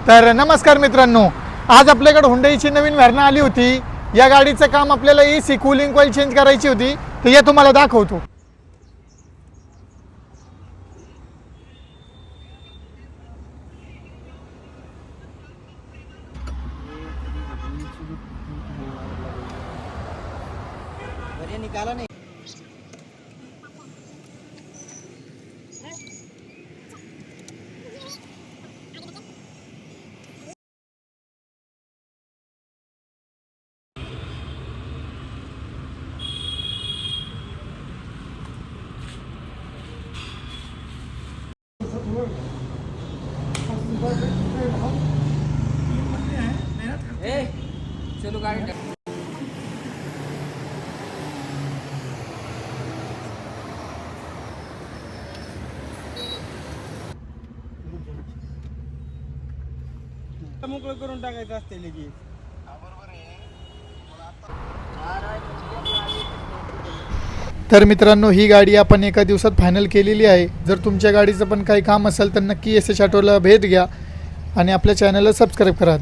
तर नमस्कार मित्रांनो, आज आपल्याकडे हुंडईची नवीन व्हॅन आली होती। या गाडीचं काम आपल्याला एसी कूलिंग कॉइल चेंज करायची होती, तर या तुम्हाला दाखवतो। निकाला नहीं। चलो गाड़ी मोकळं करून टाकायचं असते लगेच। तर मित्रांनो, ही गाडी आपण एका दिवसात फायनल केलेली आहे। जर तुमच्या गाडीचं पण काही काम असेल तर नक्की एस एच ऑटोला भेट घ्या आणि आपल्या चॅनलला सबस्क्राईब करा।